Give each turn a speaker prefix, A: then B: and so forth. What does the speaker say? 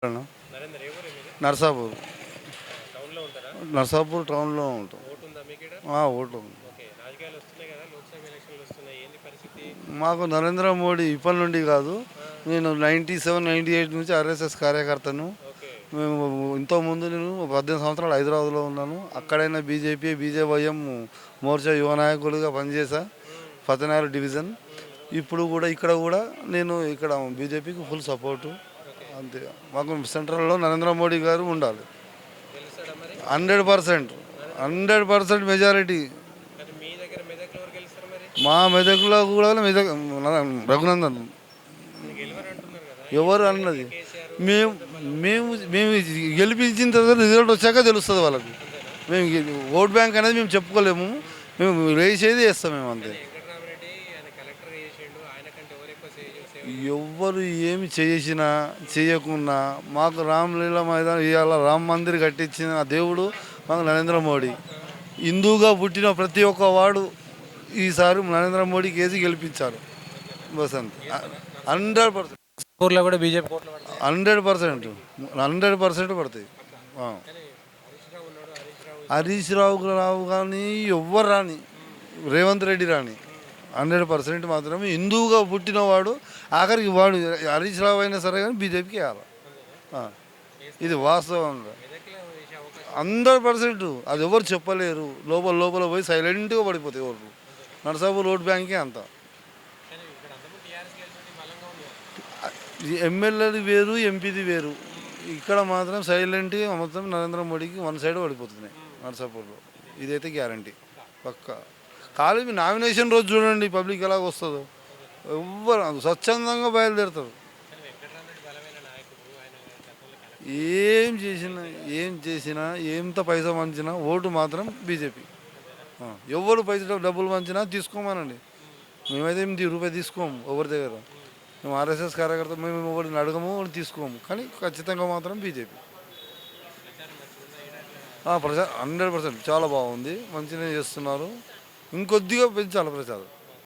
A: అన్న.
B: నరేందర్ ఏ ఊరు మీది?
A: నర్సాపూర్.
B: టౌన్‌లో ఉంటారా?
A: నర్సాపూర్ టౌన్లో ఉంటాం.
B: ఓటు ఉందా మీకీడ?
A: ఓటు ఉంది.
B: ఓకే. రాజకీయాలు వస్తున్నాయి కదా! లోక్‌సభ ఎలక్షన్‌లు వస్తున్నాయి. ఏంది పరిస్థితి?
A: మాకు నరేంద్ర మోడీ ఇప్పటి నుండి కాదు,
B: ఆ!
A: నేను 97, 98 నుంచి ఆర్ఎస్ఎస్ కార్యకర్తను.
B: ఓకే.
A: మేము ఇంతకుముందు నేను 18 సంవత్సరాలు హైదరాబాద్లో ఉన్నాను. అక్కడైనా బీజేవైఎం మోర్చా యువ నాయకుడిగా పనిచేశా,
B: హ్మ్.
A: పతనారు డివిజన్.
B: హ్మ్.
A: ఇప్పుడు కూడా ఇక్కడ కూడా నేను ఇక్కడ బీజేపీకి ఫుల్ సపోర్టు.
B: ఓకే.
A: అంతే. మాకు సెంట్రల్లో నరేంద్ర మోడీ గారు ఉండాలి.
B: గెలుస్తాడా మరి?
A: 100%,
B: నరేంద్ర మోడీ?
A: 100% మెజారిటీ.
B: కానీ మీ దగ్గర మెదక్‌లో ఎవరు గెలుస్తారు మరి?
A: మా మెదక్లో కూడా రఘునందన్.
B: మరి గెలవరంటున్నారు కదా!
A: ఎవరు
B: ఎందుకు
A: అన్నది
B: మెదక్‌లో కేసీఆర్
A: మేము
B: కొంత బలం
A: మేము మేము గెలిపించిన తర్వాత రిజల్ట్ వచ్చాక తెలుస్తుంది వాళ్ళకి.
B: అంతేనా?
A: మేము ఓట్ బ్యాంక్ అనేది మేము చెప్పుకోలేము. మేము వేసేది వేస్తాం మేము అంతే.
B: కానీ వెంకటరామరెడ్డి ఆయన కలెక్టర్‌గా చేసిండు. ఆయన కంటే ఎవరు ఎక్కువ సేవ
A: ఎవ్వరు ఏమి చేసినా చేయకున్నా మాకు రామలీల మైదానం ఇవాళ రామ్ మందిర్ కట్టించిన ఆ దేవుడు మాకు నరేంద్ర మోడీ. హిందూగా పుట్టిన ప్రతి ఒక్క వాడు ఈసారి నరేంద్ర మోడీకి వేసి గెలిపించారు. బస్ అంతే. 100%,
B: ఊర్లో కూడా బీజేపీ కోట్లు పడతాయి.
A: 100%, 100% పడతాయి. ఆ.
B: కానీ హరీష్ రావు ఉన్నాడు.
A: హరీష్ రావు కానీ ఎవ్వరు రాని, రేవంత్ రెడ్డి రాని, 100% మాత్రమే హిందువుగా పుట్టినవాడు ఆఖరికి వాడు హరీష్ రావు అయినా సరే కానీ బీజేపీకి వేయాలి. ఆ. ఇది వాస్తవంగా
B: మెదక్‌లో వేసే అవకాశం
A: 100%. అది ఎవరు చెప్పలేరు. లోపల లోపల పోయి సైలెంట్గా పడిపోతాయి ఓట్లు. నరసాపూర్ ఓట్ బ్యాంకే అంత.
B: కానీ ఇక్కడ అంతకుముందు టీఆర్ఎస్ గెలిచింది బలంగా ఉంది కదా!
A: ఎమ్మెల్యేది వేరు, ఎంపీది వేరు. ఇక్కడ మాత్రం సైలెంట్గా మొత్తం నరేంద్ర మోడీకి వన్ సైడ్ పడిపోతున్నాయి నరసాపూర్లో. ఇదైతే గ్యారంటీ పక్క. ఖాళీ మీ నామినేషన్ రోజు చూడండి పబ్లిక్ ఎలాగ వస్తుందో. ఎవ్వరు స్వచ్ఛందంగా బయలుదేరుతారు.
B: కానీ వెంకటరామరెడ్డి బలమైన నాయకుడు. ఆయన గతంలో కలెక్టర్.
A: ఏం చేసినా ఎంత పైసా వంచినా ఓటు మాత్రం బీజేపీ. ఎవరు పైసా డబ్బులు వంచినా తీసుకోమానండి. మేమైతే రూపాయి తీసుకోము ఎవరి దగ్గర. మేము ఆర్ఎస్ఎస్ కార్యకర్త, మేము ఎవరిని అడగము, ఎవరిని తీసుకోము. కానీ ఖచ్చితంగా మాత్రం బీజేపీ.
B: ప్రచారం మంచిగా ఉందా ఈడ అట్లా?
A: ప్రచారం 100% చాలా బాగుంది. మంచిగానే చేస్తున్నారు. ఇంకొద్దిగా పెంచాలి ప్రచారం.